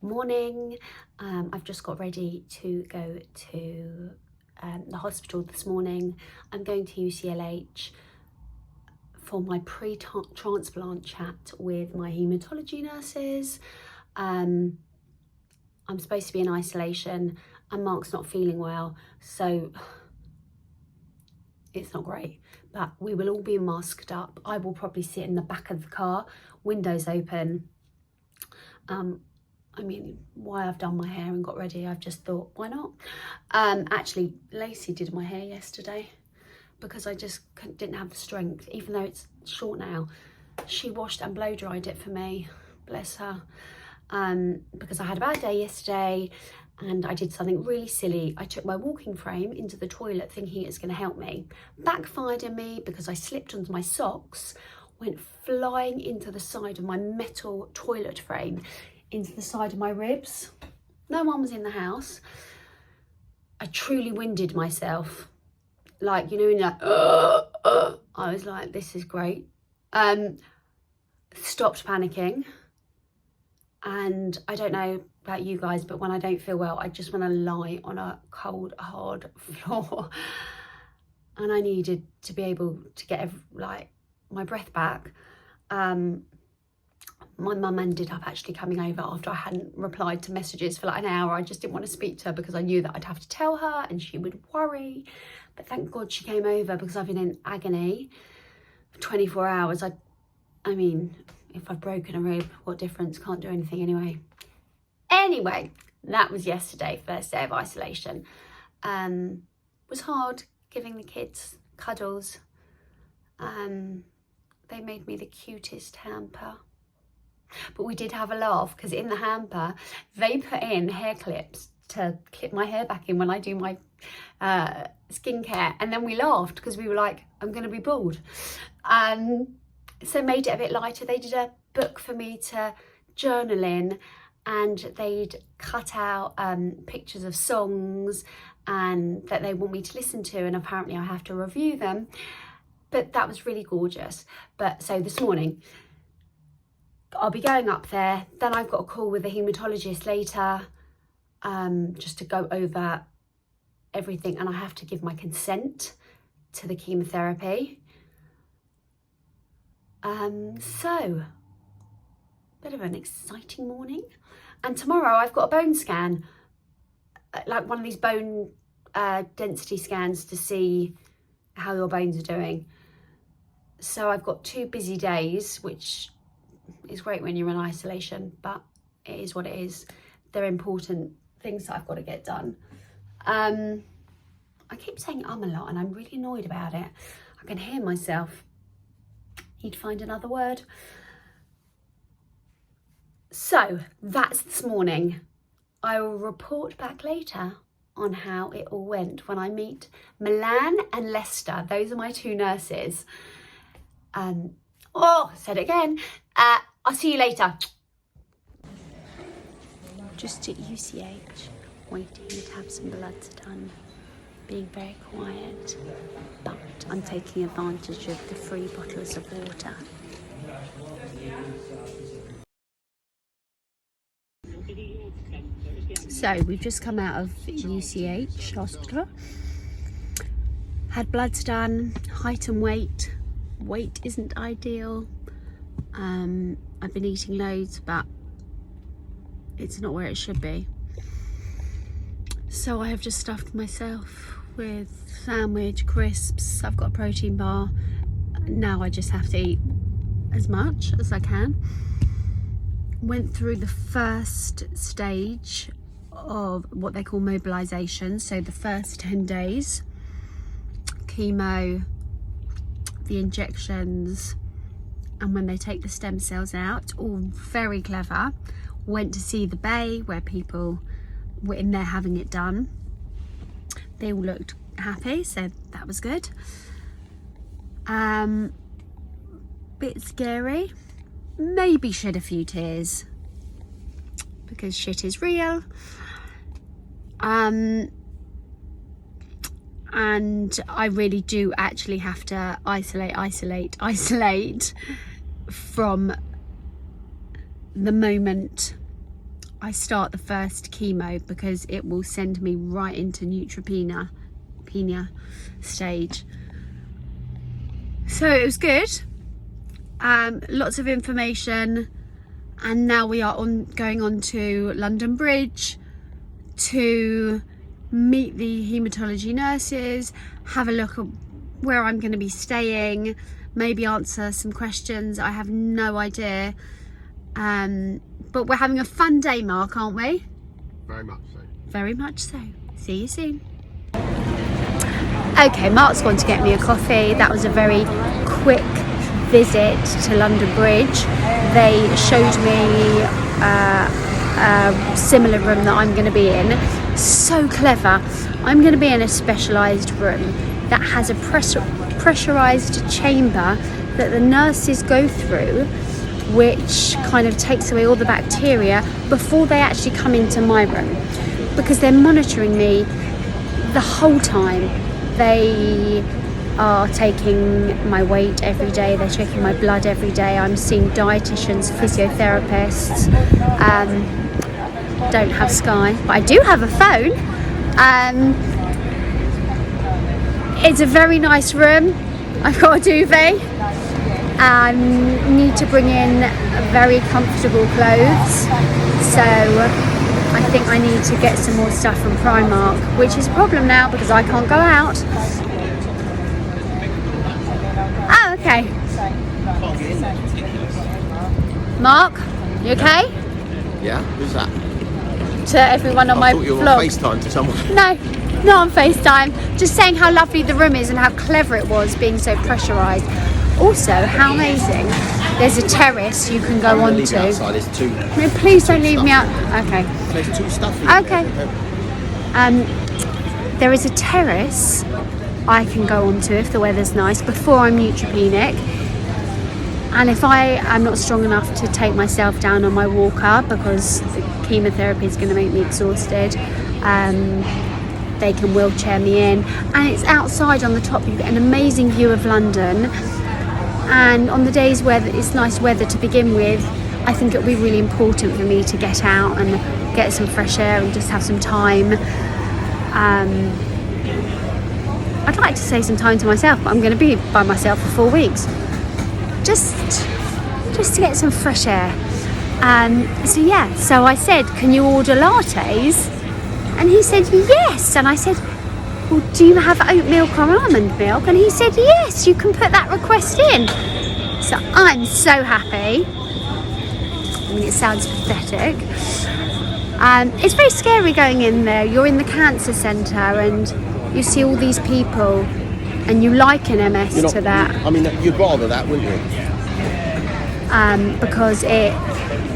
Morning. I've just got ready to go to the hospital this morning. I'm going to UCLH for my pre-transplant chat with my haematology nurses. I'm supposed to be in isolation and Mark's not feeling well, so it's not great, but we will all be masked up. I will probably sit in the back of the car, windows open. I mean, why I've done my hair and got ready, I've just thought, why not? Actually, Lacey did my hair yesterday because I just didn't have the strength, even though it's short now. She washed and blow dried it for me, bless her, because I had a bad day yesterday and I did something really silly. I took my walking frame into the toilet thinking it's going to help me. Backfired on me because I slipped onto my socks, went flying into the side of my metal toilet frame, into the side of my ribs. No one was in the house. I truly winded myself. Like, you know, in that, I was like, this is great. Stopped panicking. And I don't know about you guys, but when I don't feel well, I just want to lie on a cold, hard floor. And I needed to be able to get like my breath back. My mum ended up actually coming over after I hadn't replied to messages for like an hour. I just didn't want to speak to her because I knew that I'd have to tell her and she would worry. But thank God she came over because I've been in agony for 24 hours. I mean, if I've broken a rib, what difference? Can't do anything anyway. Anyway, that was yesterday, first day of isolation. It was hard giving the kids cuddles. They made me the cutest hamper. But we did have a laugh because in the hamper, they put in hair clips to clip my hair back in when I do my skincare. And then we laughed because we were like, I'm going to be bald. So made it a bit lighter. They did a book for me to journal in and they'd cut out pictures of songs and that they want me to listen to. And apparently I have to review them. But that was really gorgeous. But so this morning, I'll be going up there. Then I've got a call with a haematologist later, just to go over everything. And I have to give my consent to the chemotherapy. So, bit of an exciting morning. And tomorrow I've got a bone scan, like one of these bone density scans to see how your bones are doing. So I've got 2 busy days, which is great when you're in isolation, but it is what it is. They're important things that I've got to get done. I keep saying a lot and I'm really annoyed about it. I can hear myself. Need to find another word. So that's this morning. I will report back later on how it all went when I meet Milan and Lester. Those are my 2 nurses. Said it again. I'll see you later. Just at UCH, waiting to have some bloods done. Being very quiet, but I'm taking advantage of the free bottles of water. So we've just come out of UCH hospital. Had bloods done, height and weight. Weight isn't ideal. I've been eating loads, but it's not where it should be. So I have just stuffed myself with sandwich, crisps. I've got a protein bar. Now I just have to eat as much as I can. Went through the first stage of what they call mobilization. So the first 10 days, chemo, the injections, and when they take the stem cells out, all very clever. Went to see the bay where people were in there having it done. They all looked happy, so that was good. Bit scary. Maybe shed a few tears because shit is real. And I really do actually have to isolate from the moment I start the first chemo, because it will send me right into neutropenia stage. So it was good. Lots of information, and now we are going on to London Bridge to meet the haematology nurses, have a look at where I'm going to be staying, maybe answer some questions. I have no idea. But we're having a fun day, Mark, aren't we? Very much so. Very much so. See you soon. Okay, Mark's gone to get me a coffee. That was a very quick visit to London Bridge. They showed me a similar room that I'm going to be in. So clever. I'm going to be in a specialised room that has a pressurised chamber that the nurses go through, which kind of takes away all the bacteria before they actually come into my room, because they're monitoring me the whole time. They are taking my weight every day, they're checking my blood every day. I'm seeing dietitians, physiotherapists. Don't have Sky, but I do have a phone. It's a very nice room. I've got a duvet. Need to bring in very comfortable clothes, so I think I need to get some more stuff from Primark, which is a problem now because I can't go out. Oh, okay. Mark, you okay? Yeah, who's that? To everyone on my thought you were vlog. on FaceTime to someone. No, not on FaceTime. Just saying how lovely the room is and how clever it was being so pressurised. Also, how amazing. There's a terrace you can go onto. It's too. No, please don't leave me out. Okay. There's too stuffy. Okay. There is a terrace I can go onto if the weather's nice before I'm neutropenic. And if I am not strong enough to take myself down on my walker because the chemotherapy is going to make me exhausted, they can wheelchair me in. And it's outside on the top. You get an amazing view of London. And on the days where it's nice weather to begin with, I think it'll be really important for me to get out and get some fresh air and just have some time. I'd like to say some time to myself, but I'm going to be by myself for 4 weeks. Just to get some fresh air. So I said, can you order lattes? And he said, yes. And I said, well, do you have oat milk or almond milk? And he said, yes, you can put that request in. So I'm so happy. I mean, it sounds pathetic. It's very scary going in there. You're in the cancer centre and you see all these people and you liken MS to that. I mean, you'd rather that, wouldn't you? Because it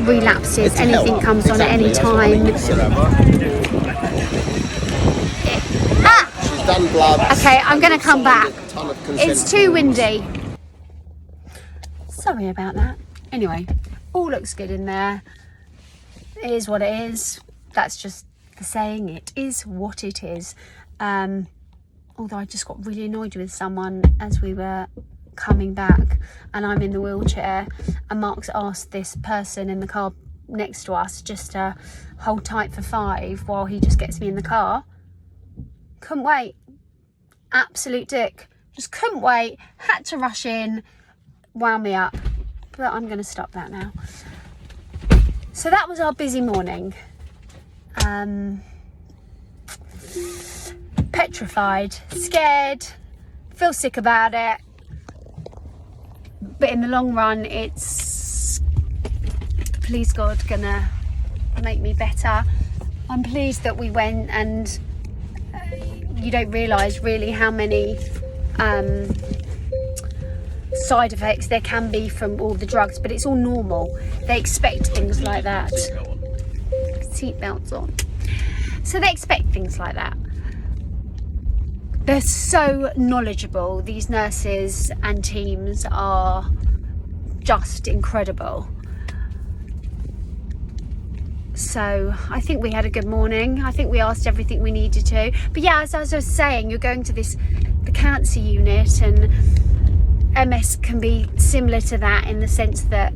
relapses, anything comes on at any time. She's done blood. Okay, I'm going to come back. It's too windy. Sorry about that. Anyway, all looks good in there. It is what it is. That's just the saying. It is what it is. Although I just got really annoyed with someone as we were coming back and I'm in the wheelchair and Mark's asked this person in the car next to us just to hold tight for 5 while he just gets me in the car. Couldn't wait. Absolute dick. Just couldn't wait. Had to rush in. Wound me up. But I'm going to stop that now. So that was our busy morning. Petrified, scared, feel sick about it. But in the long run, it's, please God, gonna make me better. I'm pleased that we went, and you don't realise really how many side effects there can be from all the drugs, but it's all normal. They expect things like that. Seatbelts on. So they expect things like that. They're so knowledgeable. These nurses and teams are just incredible. So I think we had a good morning. I think we asked everything we needed to. But yeah, as I was saying, you're going to the cancer unit and MS can be similar to that in the sense that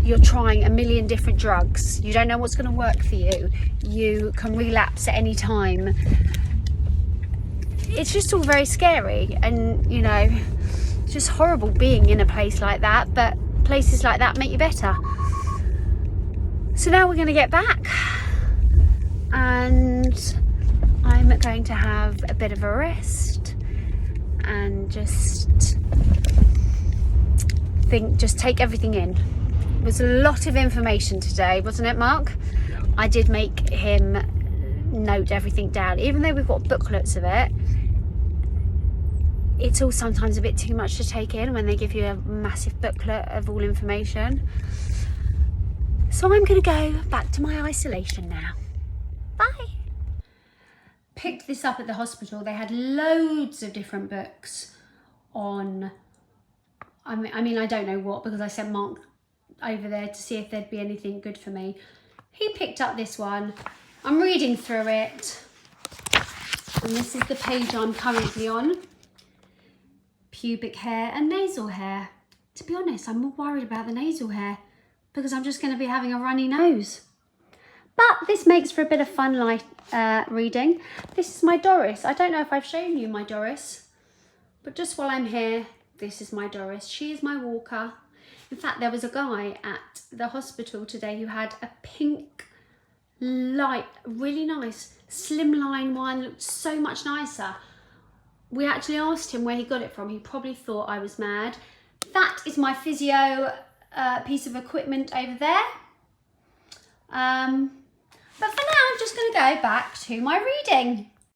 you're trying a million different drugs. You don't know what's going to work for you. You can relapse at any time. It's just all very scary, and you know, it's just horrible being in a place like that, but places like that make you better. So now we're going to get back, and I'm going to have a bit of a rest and just take everything in. It was a lot of information today, wasn't it, Mark? Yeah. I did make him note everything down. Even though we've got booklets of it, it's all sometimes a bit too much to take in when they give you a massive booklet of all information. So I'm going to go back to my isolation now. Bye. Picked this up at the hospital. They had loads of different books on, I mean, I don't know what, because I sent Mark over there to see if there'd be anything good for me. He picked up this one. I'm reading through it, and this is the page I'm currently on. Pubic hair and nasal hair. To be honest, I'm more worried about the nasal hair because I'm just going to be having a runny nose. But this makes for a bit of fun reading. This is my Doris. I don't know if I've shown you my Doris, but just while I'm here, this is my Doris. She is my walker. In fact, there was a guy at the hospital today who had a pink, light, really nice, slimline one, looked so much nicer. We actually asked him where he got it from. He probably thought I was mad. That is my physio piece of equipment over there. But for now, I'm just going to go back to my reading.